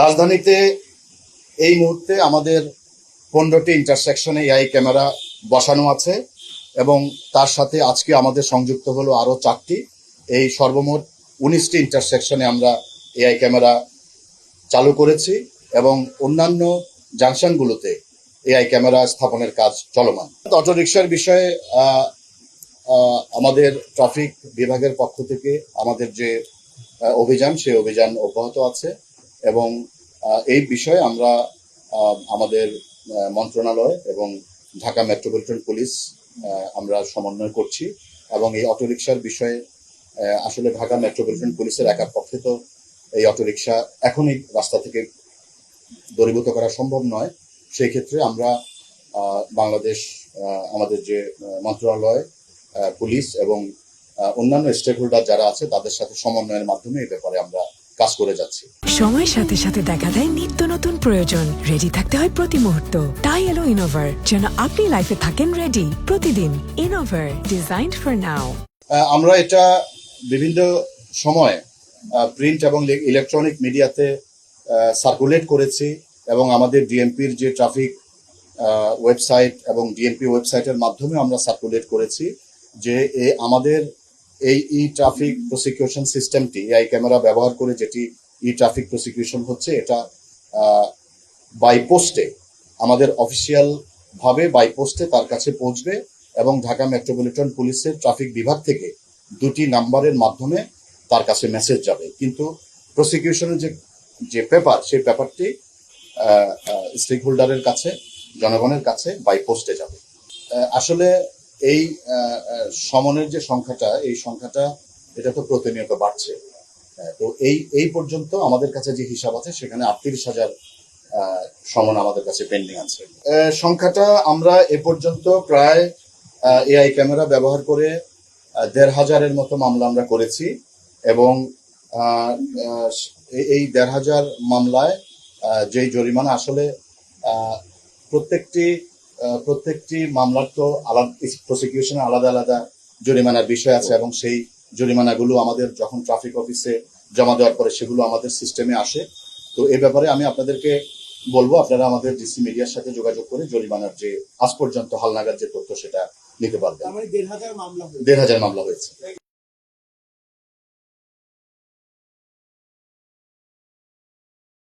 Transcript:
রাজধানীতে এই মুহূর্তে আমাদের 15টি ইন্টারসেকশনে এআই ক্যামেরা বসানো আছে এবং তার সাথে আজকে আমাদের সংযুক্ত হলো আরো 4টি। এই সর্বমোট 19টি ইন্টারসেকশনে আমরা এআই ক্যামেরা চালু করেছি এবং অন্যান্য জাংশনগুলোতে এআই ক্যামেরা স্থাপনের কাজ চলমান। অটোরিকশার বিষয়ে আমাদের ট্রাফিক বিভাগের পক্ষ থেকে আমাদের যে অভিযান সেই অভিযান অব্যাহত আছে এবং এই বিষয়ে আমরা আমাদের মন্ত্রণালয় এবং ঢাকা মেট্রোপলিটন পুলিশ আমরা সমন্বয় করছি এবং এই অটোরিকশার বিষয়ে আসলে ঢাকা মেট্রোপলিটন পুলিশের একার পক্ষে তো এই অটোরিকশা এখনই রাস্তা থেকে দূরীভূত করা সম্ভব নয়। সেই ক্ষেত্রে আমরা বাংলাদেশ আমাদের যে মন্ত্রণালয়, পুলিশ এবং অন্যান্য স্টেক হোল্ডার যারা আছে তাদের সাথে সমন্বয়ের মাধ্যমে এই ব্যাপারে আমরা কাজ করে যাচ্ছি। সময়ের সাথে সাথে দেখা দেয় নিত্য নতুন প্রয়োজন। রেডি থাকতে হয় প্রতি মুহূর্ত। তাই এলো ইনোভার, যেন আপনি লাইফে থাকেন রেডি প্রতিদিন। Innova, designed for now. আমরা এটা বিভিন্ন সময় প্রিন্ট এবং ইলেকট্রনিক মিডিয়াতে সার্কুলেট করেছি এবং আমাদের ডিএমপির যে ট্রাফিক ওয়েবসাইট এবং ডিএমপি ওয়েবসাইটের মাধ্যমে আমরা সার্কুলেট করেছি যে আমাদের এই ই ট্রাফিক প্রসিকিউশন সিস্টেমটি এআই ক্যামেরা ব্যবহার করে যেটি ই ট্রাফিক প্রসিকিউশন হচ্ছে, এটা বাই পোস্টে আমাদের অফিসিয়াল ভাবে বাই পোস্টে তার কাছে পৌঁছবে এবং ঢাকা মেট্রোপলিটন পুলিশের ট্রাফিক বিভাগ থেকে 2টি নাম্বারের মাধ্যমে তার কাছে মেসেজ যাবে। কিন্তু প্রসিকিউশনের যে পেপার, সেই পেপারটি স্টেক হোল্ডারের কাছে, জনগণের কাছে বাই পোস্টে যাবে। আসলে এই সমনের যে সংখ্যাটা, এই সংখ্যাটা এটা তো প্রতিনিয়ত বাড়ছে। তো এই পর্যন্ত আমাদের কাছে যে হিসাব আছে সেখানে 38,000 সমন আমাদের কাছে পেন্ডিং আছে। সংখ্যাটা আমরা এ পর্যন্ত প্রায় এআই ক্যামেরা ব্যবহার করে 1,500-এর মতো মামলা আমরা করেছি এবং এই 1,500 মামলায় যেই জরিমানা আসলে প্রত্যেকটি মামলার তো আলাদা প্রসিকিউশনে আলাদা আলাদা জরিমানার বিষয় আছে এবং সেই জরিমানাগুলো আমাদের যখন ট্রাফিক অফিসে জমা দেওয়ার পরে সেগুলো আমাদের সিস্টেমে আসে। তো এই ব্যাপারে আমি আপনাদেরকে বলবো, আপনারা আমাদের ডিসি মিডিয়ার সাথে যোগাযোগ করে জরিমানার যে আজ পর্যন্ত হালনাগাদ যে তথ্য সেটা নিতে পারবেন। 1,500 মামলা হয়েছে।